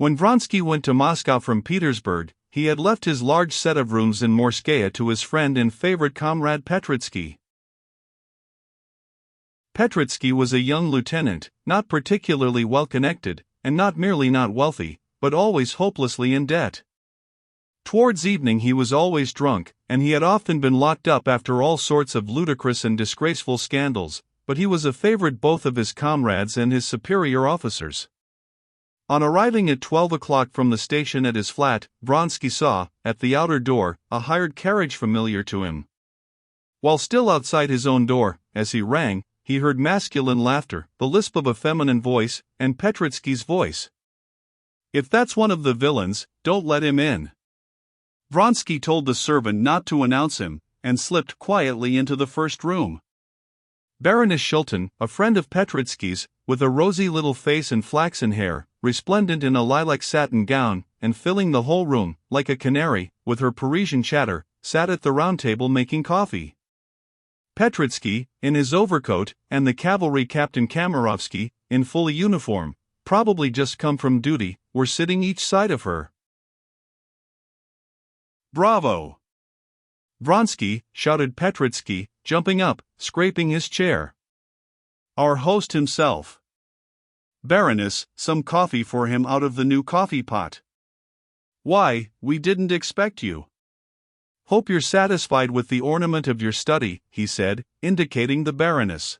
When Vronsky went to Moscow from Petersburg, he had left his large set of rooms in Morskaya to his friend and favorite comrade Petritsky. Petritsky was a young lieutenant, not particularly well-connected, and not merely not wealthy, but always hopelessly in debt. Towards evening he was always drunk, and he had often been locked up after all sorts of ludicrous and disgraceful scandals, but he was a favorite both of his comrades and his superior officers. On arriving at 12 o'clock from the station at his flat, Vronsky saw, at the outer door, a hired carriage familiar to him. While still outside his own door, as he rang, he heard masculine laughter, the lisp of a feminine voice, and Petritsky's voice. "If that's one of the villains, don't let him in." Vronsky told the servant not to announce him, and slipped quietly into the first room. Baroness Shilton, a friend of Petritsky's, with a rosy little face and flaxen hair, resplendent in a lilac satin gown, and filling the whole room, like a canary, with her Parisian chatter, sat at the round table making coffee. Petritsky, in his overcoat, and the cavalry captain Kamerovsky, in full uniform, probably just come from duty, were sitting each side of her. "Bravo! Vronsky," shouted Petritsky, jumping up, scraping his chair. "Our host himself. Baroness, some coffee for him out of the new coffee pot." "Why, we didn't expect you." "Hope you're satisfied with the ornament of your study," he said, indicating the Baroness.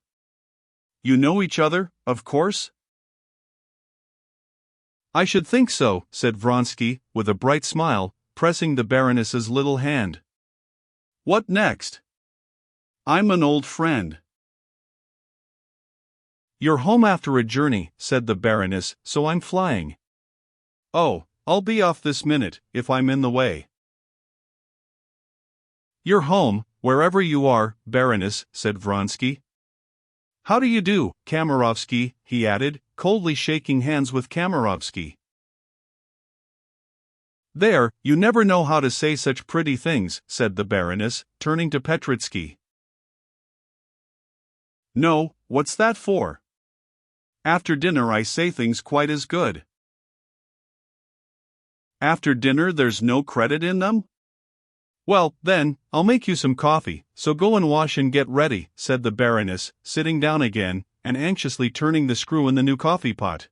"You know each other, of course?" "I should think so," said Vronsky, with a bright smile, pressing the Baroness's little hand. "What next?" "I'm an old friend." "You're home after a journey," said the Baroness, "so I'm flying." "Oh, I'll be off this minute, if I'm in the way." "You're home, wherever you are, Baroness," said Vronsky. "How do you do, Kamerovsky," he added, coldly shaking hands with Kamerovsky. "There, you never know how to say such pretty things," said the Baroness, turning to Petritsky. "No, what's that for? After dinner I say things quite as good." "After dinner there's no credit in them? Well, then, I'll make you some coffee, so go and wash and get ready," said the Baroness, sitting down again, and anxiously turning the screw in the new coffee pot.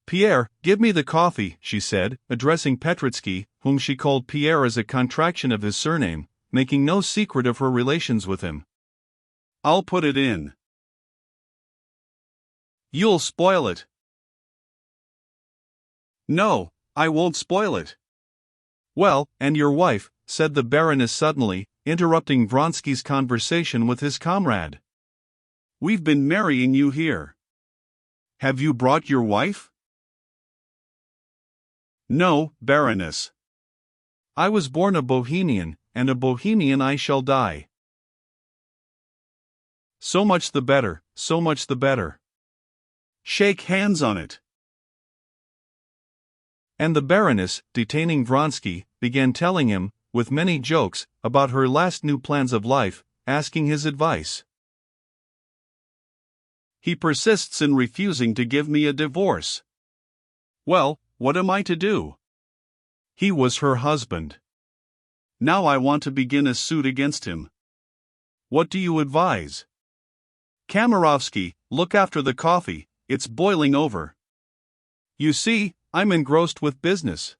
"Pierre, give me the coffee," she said, addressing Petritsky, whom she called Pierre as a contraction of his surname, making no secret of her relations with him. "I'll put it in." "You'll spoil it." "No, I won't spoil it." "Well, and your wife," said the Baroness suddenly, interrupting Vronsky's conversation with his comrade. "We've been marrying you here. Have you brought your wife?" "No, Baroness. I was born a Bohemian, and a Bohemian I shall die." "So much the better, so much the better. Shake hands on it." And the Baroness, detaining Vronsky, began telling him, with many jokes, about her last new plans of life, asking his advice. "He persists in refusing to give me a divorce. Well, what am I to do? He was her husband. Now I want to begin a suit against him. What do you advise? Kamerovsky, look after the coffee, it's boiling over. You see, I'm engrossed with business.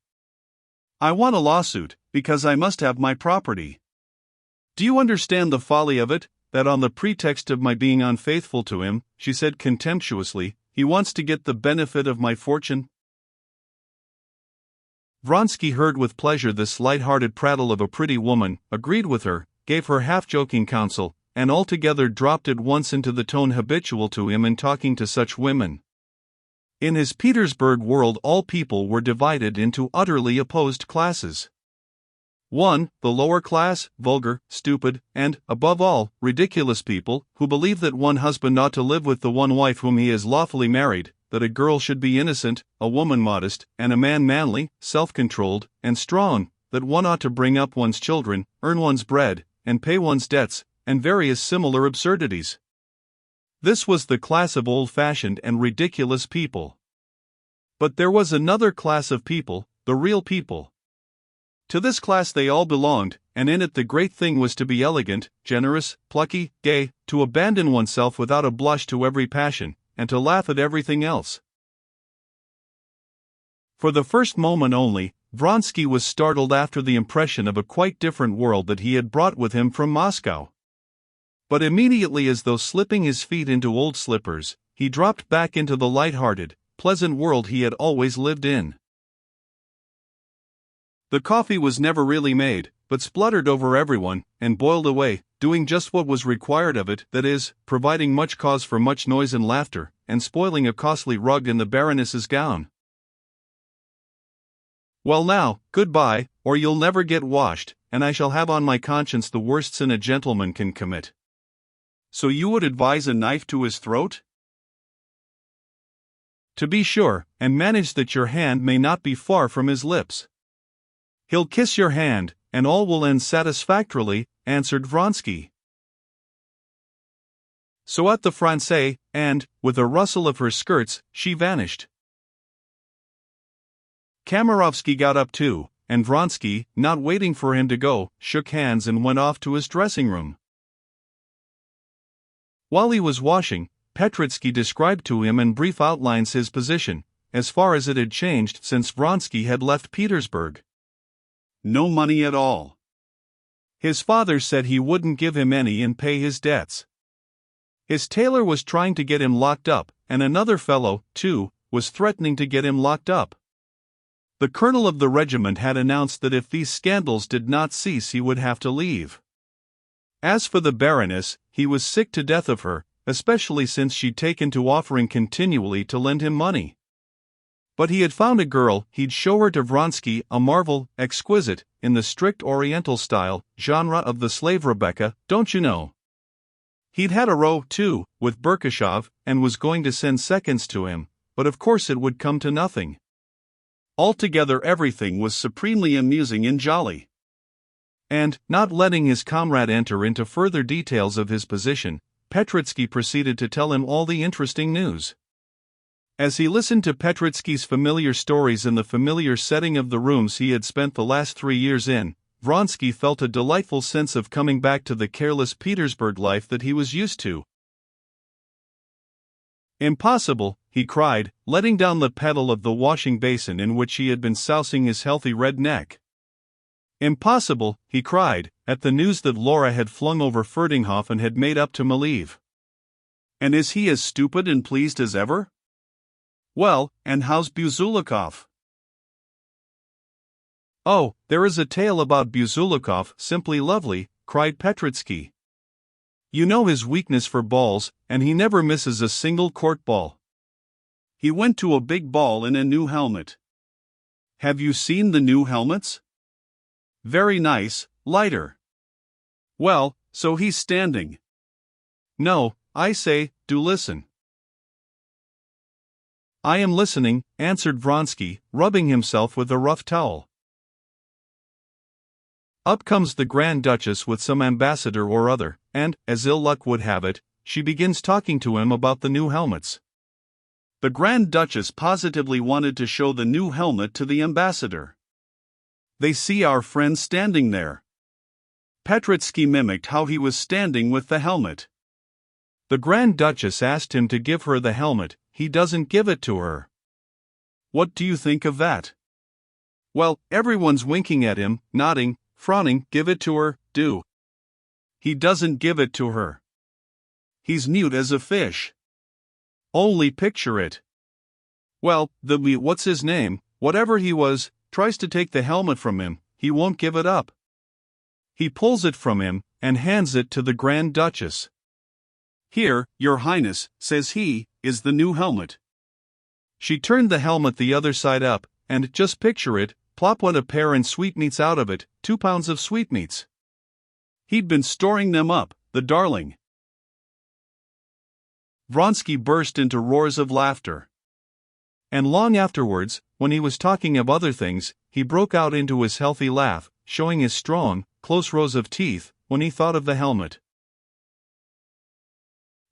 I want a lawsuit, because I must have my property. Do you understand the folly of it, that on the pretext of my being unfaithful to him," she said contemptuously, "he wants to get the benefit of my fortune?" Vronsky heard with pleasure this light-hearted prattle of a pretty woman, agreed with her, gave her half-joking counsel, and altogether dropped at once into the tone habitual to him in talking to such women. In his Petersburg world all people were divided into utterly opposed classes. 1. The lower class, vulgar, stupid, and, above all, ridiculous people, who believe that one husband ought to live with the one wife whom he has lawfully married, that a girl should be innocent, a woman modest, and a man manly, self-controlled, and strong, that one ought to bring up one's children, earn one's bread, and pay one's debts, and various similar absurdities. This was the class of old-fashioned and ridiculous people. But there was another class of people, the real people. To this class they all belonged, and in it the great thing was to be elegant, generous, plucky, gay, to abandon oneself without a blush to every passion, and to laugh at everything else. For the first moment only, Vronsky was startled after the impression of a quite different world that he had brought with him from Moscow. But immediately, as though slipping his feet into old slippers, he dropped back into the light-hearted, pleasant world he had always lived in. The coffee was never really made, but spluttered over everyone, and boiled away, doing just what was required of it, that is, providing much cause for much noise and laughter, and spoiling a costly rug in the Baroness's gown. Well now, goodbye, or you'll never get washed, and I shall have on my conscience the worst sin a gentleman can commit. So you would advise a knife to his throat? To be sure, and manage that your hand may not be far from his lips. He'll kiss your hand, and all will end satisfactorily, answered Vronsky. So at the Francais, and, with a rustle of her skirts, she vanished. Kamerovsky got up too, and Vronsky, not waiting for him to go, shook hands and went off to his dressing room. While he was washing, Petritsky described to him in brief outlines his position, as far as it had changed since Vronsky had left Petersburg. No money at all. His father said he wouldn't give him any and pay his debts. His tailor was trying to get him locked up, and another fellow, too, was threatening to get him locked up. The colonel of the regiment had announced that if these scandals did not cease he would have to leave. As for the Baroness, he was sick to death of her, especially since she'd taken to offering continually to lend him money. But he had found a girl, he'd show her to Vronsky, a marvel, exquisite, in the strict Oriental style, genre of the slave Rebecca, don't you know? He'd had a row, too, with Berkashov, and was going to send seconds to him, but of course it would come to nothing. Altogether everything was supremely amusing and jolly. And, not letting his comrade enter into further details of his position, Petritsky proceeded to tell him all the interesting news. As he listened to Petritsky's familiar stories in the familiar setting of the rooms he had spent the last 3 years in, Vronsky felt a delightful sense of coming back to the careless Petersburg life that he was used to. Impossible, he cried, letting down the pedal of the washing basin in which he had been sousing his healthy red neck. Impossible, he cried, at the news that Laura had flung over Ferdinghoff and had made up to Maleev. And is he as stupid and pleased as ever? Well, and how's Buzulikov? Oh, there is a tale about Buzulikov, simply lovely, cried Petritsky. You know his weakness for balls, and he never misses a single court ball. He went to a big ball in a new helmet. Have you seen the new helmets? Very nice, lighter. Well, so he's standing. No, I say, do listen. I am listening, answered Vronsky, rubbing himself with a rough towel. Up comes the Grand Duchess with some ambassador or other, and, as ill luck would have it, she begins talking to him about the new helmets. The Grand Duchess positively wanted to show the new helmet to the ambassador. They see our friend standing there. Petritsky mimicked how he was standing with the helmet. The Grand Duchess asked him to give her the helmet, he doesn't give it to her. What do you think of that? Well, everyone's winking at him, nodding, frowning, give it to her, do. He doesn't give it to her. He's mute as a fish. Only picture it. Well, what's his name, whatever he was, tries to take the helmet from him, he won't give it up. He pulls it from him, and hands it to the Grand Duchess. Here, Your Highness, says he, is the new helmet. She turned the helmet the other side up, and, just picture it, plop went a pear and sweetmeats out of it, 2 pounds of sweetmeats. He'd been storing them up, the darling. Vronsky burst into roars of laughter. And long afterwards, when he was talking of other things, he broke out into his healthy laugh, showing his strong, close rows of teeth, when he thought of the helmet.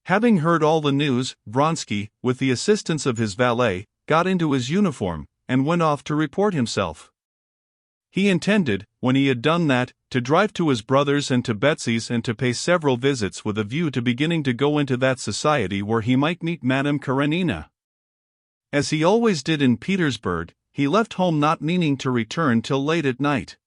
Having heard all the news, Vronsky, with the assistance of his valet, got into his uniform, and went off to report himself. He intended, when he had done that, to drive to his brother's and to Betsy's and to pay several visits with a view to beginning to go into that society where he might meet Madame Karenina. As he always did in Petersburg, he left home not meaning to return till late at night.